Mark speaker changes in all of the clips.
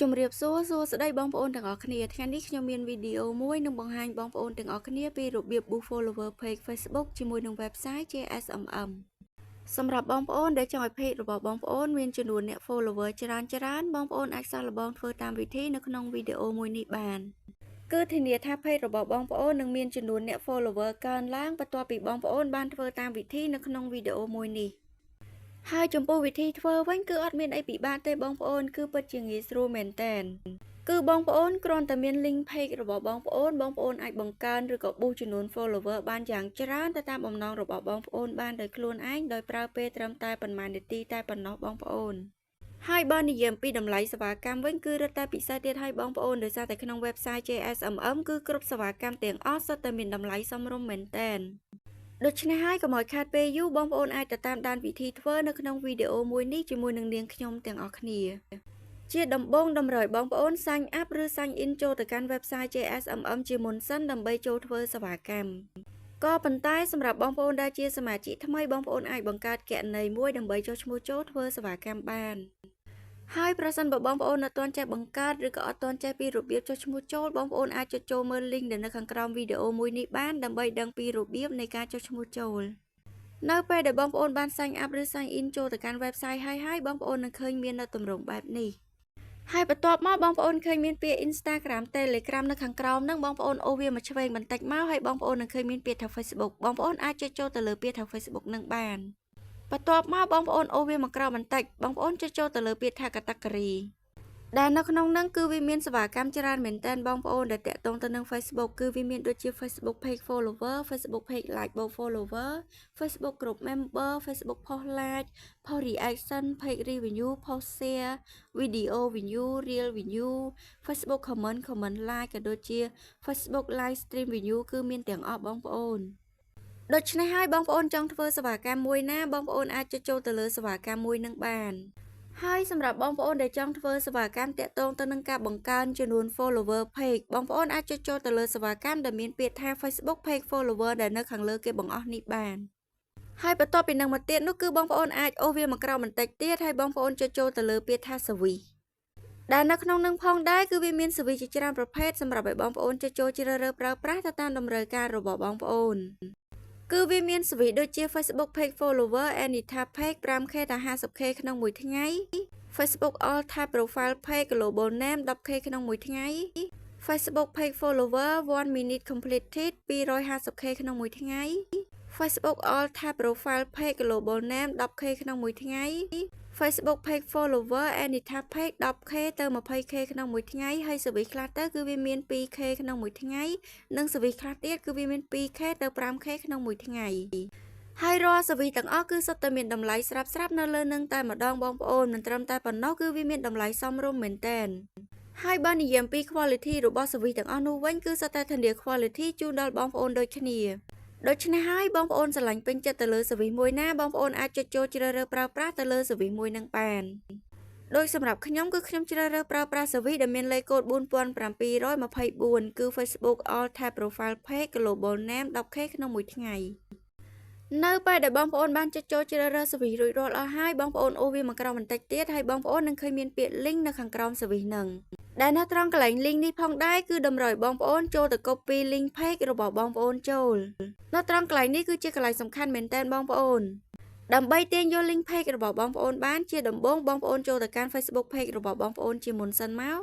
Speaker 1: ជំរាបសួរស្ដីបងប្អូនទាំងអស់គ្នាថ្ងៃនេះខ្ញុំមានវីដេអូមួយនឹងបង្ហាញបងប្អូនទាំងអស់គ្នាពីរបៀប boost follower page Facebook ជាមួយនឹង website JSMM សម្រាប់បងប្អូនដែលចង់ឲ្យ page របស់បងប្អូនមានចំនួនអ្នក follower ច្រើនបងប្អូនអាចសាកល្បងធ្វើតាមវិធីនៅក្នុងវីដេអូមួយនេះបានគឺធានាថា page របស់បងប្អូននឹងមានចំនួនអ្នក follower កើនឡើងបន្ទាប់ពីបងប្អូនបានធ្វើតាមវិធីនៅក្នុងវីដេអូមួយនេះហើយចំពោះវិធីធ្វើវិញគឺអត់មានអីពិបាកទេបងប្អូនគឺពិតជាងាយស្រួលមែនតើគឺបងប្អូនគ្រាន់តែមាន link page របស់បងប្អូនអាចបង្កើនឬក៏ boost ចំនួន follower បានយ៉ាងច្រើនទៅតាមបំណងរបស់បងប្អូនបានដោយខ្លួនឯងដោយប្រើពេលត្រឹមតែប៉ុន្មាននាទីតែប៉ុណ្ណោះបងប្អូនហើយបើនិយាយពីតម្លៃសេវាកម្មវិញគឺរឹតតែពិសេសទៀតឲ្យបងប្អូនដោយសារតែក្នុង website JSMM គឺគ្រប់សេវាកម្មទាំងអស់សុទ្ធតែមានតម្លៃសមរម្យមែនតើដូច្នេះហើយកុំឲ្យខាតពេលយូរបងប្អូនអាចទៅតាមដានវិធីធ្វើនៅក្នុងវីដេអូមួយនេះជាមួយនឹងនាងខ្ញុំទាំងអស់គ្នាជាដំបូងតម្រូវបងប្អូន sign up ឬ sign in ចូលទៅកាន់ website JSMM ជាមុនសិនដើម្បីចូលធ្វើសេវាកម្មក៏ប៉ុន្តែសម្រាប់បងប្អូនដែលជាសមាជិកថ្មីបងប្អូនអាចបង្កើតគណនីមួយដើម្បីចុះឈ្មោះចូលធ្វើសេវាកម្មបានហើយប្រសិនបើបងប្អូនអត់ទាន់ចេះបង្កើតឬក៏អត់ទាន់ចេះពីរបៀបចុះឈ្មោះចូលបងប្អូនអាចចុចចូលមើល link ដែលនៅខាងក្រោមវីដេអូមួយនេះបានដើម្បីដឹងពីរបៀបនៃការចុះឈ្មោះចូលនៅពេលដែលបងប្អូនបាន sign up ឬ sign in ចូលទៅកាន់ website ហើយបងប្អូននឹងឃើញមាននៅទម្រង់បែបនេះហើយបន្ទាប់មកបងប្អូនឃើញមានពាក្យ Instagram Telegram នៅខាងក្រោមហ្នឹងបងប្អូនអូសវាមកឆ្វេងបន្តិចមកហើយបងប្អូននឹងឃើញមានពាក្យថា Facebook បងប្អូនអាចចុចចូលទៅលើពាក្យថា Facebook នឹងបានបន្ទាប់មកបងប្អូនអូសវាមកក្រោមបន្តិចបងប្អូនចុចចូលទៅលើពាក្យថា Category ដែលនៅក្នុងហ្នឹងគឺវាមានសេវាកម្មច្រើនមែនតើបងប្អូនដែលតាក់ទងទៅនឹង Facebook គឺវាមានដូចជា Facebook page follower Facebook page like both follower Facebook group member Facebook post like post reaction page review post share video view reel view Facebook comment like ក៏ដូចជា Facebook live stream view គឺមានទាំងអស់បងប្អូនដូច្នេះហើយបងប្អូនចង់ធ្វើសេវាកម្មមួយណាបងប្អូនអាចចុចចូលទៅលើសេវាកម្មមួយនឹងបានហើយសម្រាប់បងប្អូនដែលចង់ធ្វើសេវាកម្មតាក់ទងទៅនឹងការបង្កើនចំនួន follower page បងប្អូនអាចចុចចូលទៅលើសេវាកម្មដែលមានពាក្យថា Facebook page follower ដែលនៅខាងលើគេបង្អស់នេះបានហើយបន្ទាប់ពីនឹងមកទៀតនោះគឺបងប្អូនអាចអូសវាមកក្រោមបន្តិចទៀតហើយបងប្អូនចុចចូលទៅលើពាក្យថា service ដែលនៅក្នុងនឹងផងដែរគឺវាមាន service ជាច្រើនប្រភេទសម្រាប់ឲ្យបងប្អូនចុចចូលជ្រើសរើសប្រើប្រាស់ទៅតាមតម្រូវការរបស់បងប្អូនគឺវាមាន service ដូចជា Facebook page follower anytime page 5k ដល់ 50k ក្នុងមួយថ្ងៃ Facebook all type profile page global name 10k ក្នុងមួយថ្ងៃ Facebook page follower 1 minute completed 250k ក្នុងមួយថ្ងៃ Facebook all type profile page global name 10k ក្នុងមួយថ្ងៃ Facebook page follower anytime page 10k ទៅ 20k ក្នុងមួយថ្ងៃហើយ service ខ្លះទៅគឺវាមាន 2k ក្នុងមួយថ្ងៃនិង service ខ្លះទៀតគឺវាមាន 2k ទៅ 5k ក្នុងមួយថ្ងៃហើយរាល់ service ទាំងអស់គឺសុទ្ធតែមានតម្លៃស្រាប់នៅលើនឹងតែម្ដងបងប្អូនមិនត្រឹមតែប៉ុណ្ណោះគឺវាមានតម្លៃសមរម្យមែនតើហើយបើនិយាយពី quality របស់ service ទាំងអស់នោះវិញគឺសុទ្ធតែធានា quality ជូនដល់បងប្អូនដូចគ្នាដូច្នេះហើយបងប្អូនស្រឡាញ់ពេញចិត្តទៅលើ service មួយណាបងប្អូនអាចចុចចូលជ្រើសរើសប្រើប្រាស់ទៅលើ service មួយនឹងបានដោយសម្រាប់ខ្ញុំគឺខ្ញុំជ្រើសរើសប្រើប្រាស់ service ដែលមានលេខកូដ4724គឺ Facebook all type profile page global name 10k ក្នុងមួយថ្ងៃនៅពេលដែលបងប្អូនបានចុចចូលជ្រើសរើស service រួចរាល់អស់ហើយបងប្អូនអូសវាមកក្រោមបន្តិចទៀតហើយបងប្អូននឹងឃើញមានពាក្យ link នៅខាងក្រោម service ហ្នឹងដែលនៅត្រង់កន្លែង link នេះផងដែរគឺតម្រូវបងប្អូនចូលទៅ copy link page របស់បងប្អូនចូលនៅត្រង់កន្លែងនេះគឺជាកន្លែងសំខាន់មែនតើបងប្អូនដើម្បីទាញយក link page របស់បងប្អូនបានជាដំបូងបងប្អូនចូលទៅកាន់ Facebook page របស់បងប្អូនជាមុនសិនមក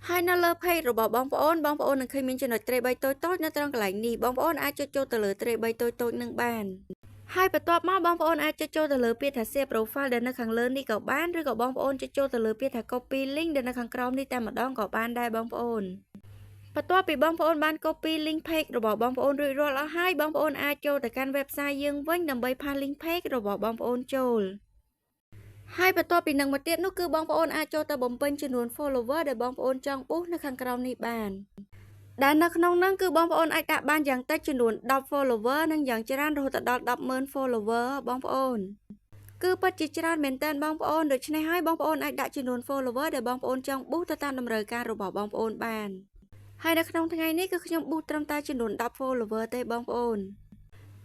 Speaker 1: ហើយនៅលើ page របស់បងប្អូននឹងឃើញមានចំណុចត្រី3តូចៗនៅត្រង់កន្លែងនេះបងប្អូនអាចចុចចូលទៅលើត្រី3តូចៗនឹងបានហើយបន្ទាប់មកបងប្អូនអាចចុចចូលទៅលើពាក្យថា share profile ដែលនៅខាងលើនេះក៏បានឬក៏បងប្អូនចុចចូលទៅលើពាក្យថា copy link ដែលនៅខាងក្រោមនេះតែម្ដងក៏បានដែរបងប្អូនបន្ទាប់ពីបងប្អូនបាន copy link page របស់បងប្អូនរួចរាល់អស់ហើយបងប្អូនអាចចូលទៅកាន់ website យើងវិញដើម្បីផាស link page របស់បងប្អូនចូលហើយបន្ទាប់ពីនឹងមកទៀតនោះគឺបងប្អូនអាចចូលទៅបំពេញចំនួន follower ដែលបងប្អូនចង់ boost នៅខាងក្រោមនេះបានដែលនៅក្នុងហ្នឹងគឺបងប្អូនអាចដាក់បានយ៉ាងតិចចំនួន10 follower និងយ៉ាងច្រើនរហូតដល់ 100000 follower បងប្អូនគឺពិតជាច្រើនមែនតើបងប្អូនដូច្នេះហើយបងប្អូនអាចដាក់ចំនួន follower ដែលបងប្អូនចង់ boost ទៅតាមតម្រូវការរបស់បងប្អូនបានហើយនៅក្នុងថ្ងៃនេះគឺខ្ញុំ boost ត្រឹមតែចំនួន10 follower ទេបងប្អូន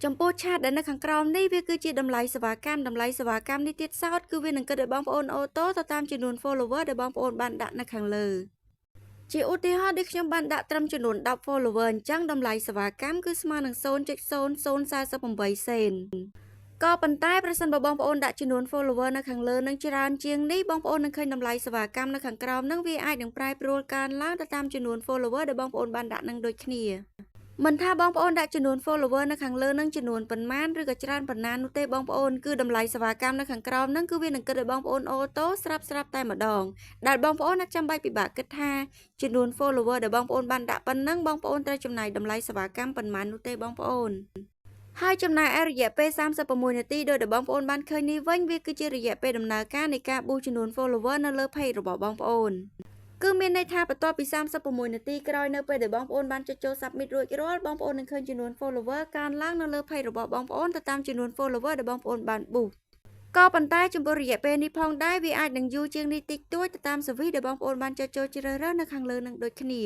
Speaker 1: ចំពោះឆាតដែលនៅខាងក្រោមនេះវាគឺជាតម្លៃសេវាកម្មនេះទៀតសោតគឺវានឹងគិតឲ្យបងប្អូនអូតូទៅតាមចំនួន follower ដែលបងប្អូនបានដាក់នៅខាងលើជាឧទាហរណ៍ដូចខ្ញុំបានដាក់ត្រឹមចំនួន10 follower អញ្ចឹងតម្លៃសេវាកម្មគឺស្មើនឹង 0.0048 សេនក៏ប៉ុន្តែប្រសិនបើបងប្អូនដាក់ចំនួន follower នៅខាងលើនឹងច្រើនជាងនេះបងប្អូននឹងឃើញតម្លៃសេវាកម្មនៅខាងក្រោមនឹងវាអាចនឹងប្រែប្រួលកើនឡើងទៅតាមចំនួន follower ដែលបងប្អូនបានដាក់នឹងដូចគ្នាមិនថាបងប្អូនដាក់ចំនួន follower នៅខាងលើនឹងចំនួនប៉ុន្មានឬក៏ច្រើនប៉ុណ្ណានោះទេបងប្អូនគឺតម្លៃសេវាកម្មនៅខាងក្រោមនឹងគឺវានឹងគិតឲ្យបងប្អូនអូតូស្រាប់តែម្ដងដែលបងប្អូនអត់ចាំបាច់ពិបាកគិតថាចំនួន follower ដែលបងប្អូនបានដាក់ប៉ុណ្ណឹងបងប្អូនត្រូវចំណាយតម្លៃសេវាកម្មប៉ុន្មាននោះទេបងប្អូនហើយចំណាយរយៈពេល36នាទីដោយដែលបងប្អូនបានឃើញនេះវិញវាគឺជារយៈពេលដំណើរការនៃការប៊ូសចំនួន follower នៅលើ page របស់បងប្អូនគឺមានន័យថាបន្ទាប់ពី36នាទីក្រោយនៅពេលដែលបងប្អូនបានចុចចូល submit រួចរាល់បងប្អូននឹងឃើញចំនួន follower កើនឡើងនៅលើ page របស់បងប្អូនទៅតាមចំនួន follower ដែលបងប្អូនបាន boost ក៏ប៉ុន្តែចំពោះរយៈពេលនេះផងដែរវាអាចនឹងយូរជាងនេះតិចតួចទៅតាម service ដែលបងប្អូនបានចុចចូលជ្រើសរើសនៅខាងលើនឹងដូចគ្នា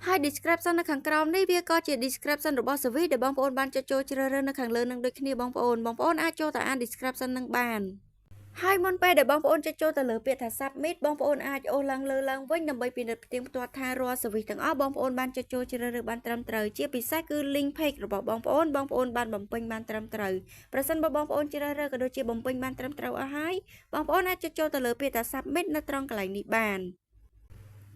Speaker 1: ហើយ description នៅខាងក្រោមនេះវាក៏ជា description របស់ service ដែលបងប្អូនបានចុចចូលជ្រើសរើសនៅខាងលើនឹងដូចគ្នាបងប្អូនអាចចូលទៅអាន description នឹងបានហើយមុនពេលដែលបងប្អូនចុចចូលទៅលើពាក្យថា submit បងប្អូនអាចអូសឡើងលើឡើងវិញដើម្បីពិនិត្យផ្ទៀងផ្ទាត់ថារាល់ service ទាំងអស់បងប្អូនបានចុចចូលជ្រើសរើសបានត្រឹមត្រូវជាពិសេសគឺ link page របស់បងប្អូនបានបំពេញបានត្រឹមត្រូវប្រសិនបើបងប្អូនជ្រើសរើសក៏ដូចជាបំពេញបានត្រឹមត្រូវអស់ហើយបងប្អូនអាចចុចចូលទៅលើពាក្យថា submit នៅត្រង់កន្លែងនេះបាន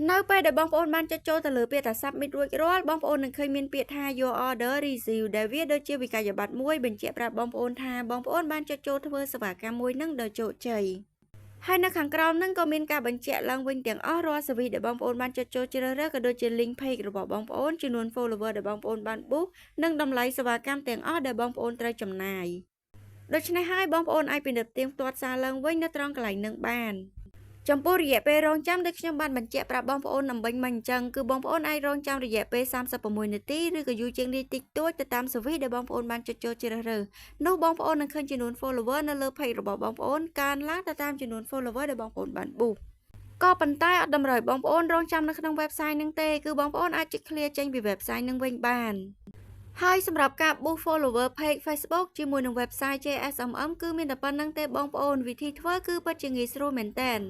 Speaker 1: នៅពេលដែលបងប្អូនបានចុចចូលទៅលើពាក្យថា submit រួចរាល់បងប្អូននឹងឃើញមានពាក្យថា your order received ដែលវាដូចជាវិក័យប័ត្រមួយបញ្ជាក់ប្រាប់បងប្អូនថាបងប្អូនបានចុចចូលធ្វើសេវាកម្មមួយនឹងដោយជោគជ័យហើយនៅខាងក្រោមនឹងក៏មានការបញ្ជាក់ឡើងវិញទាំងអស់រាល់ service ដែលបងប្អូនបានចុចចូលជ្រើសរើសក៏ដូចជា link page របស់បងប្អូនចំនួន follower ដែលបងប្អូនបាន boost និងតម្លៃសេវាកម្មទាំងអស់ដែលបងប្អូនត្រូវចំណាយដូច្នេះហើយបងប្អូនអាចពិនិត្យផ្ទៀងផ្ទាត់សារឡើងវិញនៅត្រង់កន្លែងនឹងបានចំពោះរយៈពេលរងចាំដែលខ្ញុំបានបញ្ជាក់ប្រាប់បងប្អូនអំបញ្ញមិញអញ្ចឹងគឺបងប្អូនអាចរងចាំរយៈពេល36នាទីឬក៏យូរជាងនេះតិចតួចទៅតាម service ដែលបងប្អូនបានចុចចូលជ្រើសរើសនោះបងប្អូននឹងឃើញចំនួន follower នៅលើ page របស់បងប្អូនកើនឡើងទៅតាមចំនួន follower ដែលបងប្អូនបាន boost ក៏ប៉ុន្តែអត់តម្រូវឲ្យបងប្អូនរងចាំនៅក្នុង website នឹងទេគឺបងប្អូនអាចចុច clear ចេញពី website នឹងវិញបានហើយសម្រាប់ការ boost follower page Facebook ជាមួយនឹង website JSMM គឺមានតែប៉ុណ្្នឹងទេបងប្អូនវិធីធ្វើគឺពិតជាងាយស្រួលមែនទែន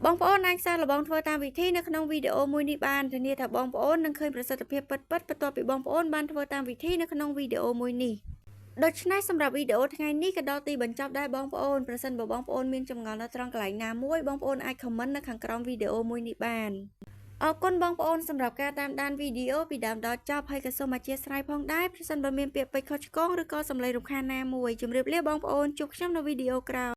Speaker 1: បងប្អូនអាចសាកល្បងធ្វើតាមវិធីនៅក្នុងវីដេអូមួយនេះបានធានាថាបងប្អូននឹងឃើញប្រសិទ្ធភាពពិតៗបន្ទាប់ពីបងប្អូនបានធ្វើតាមវិធីនៅក្នុងវីដេអូមួយនេះដូច្នេះសម្រាប់វីដេអូថ្ងៃនេះក៏ដល់ទីបញ្ចប់ដែរបងប្អូនប្រសិនបើបងប្អូនមានចម្ងល់នៅត្រង់កន្លែងណាមួយបងប្អូនអាច comment នៅខាងក្រោមវីដេអូមួយនេះបានអរគុណបងប្អូនសម្រាប់ការតាមដានវីដេអូពីដើមដល់ចប់ហើយក៏សូមអធិស្ឋានផងដែរប្រសិនបើមានពាក្យពេចន៍ខុសឆ្គងឬក៏សំឡេងរំខានណាមួយជម្រាបលាបងប្អូនជួបខ្ញុំនៅវីដេអូក្រោយ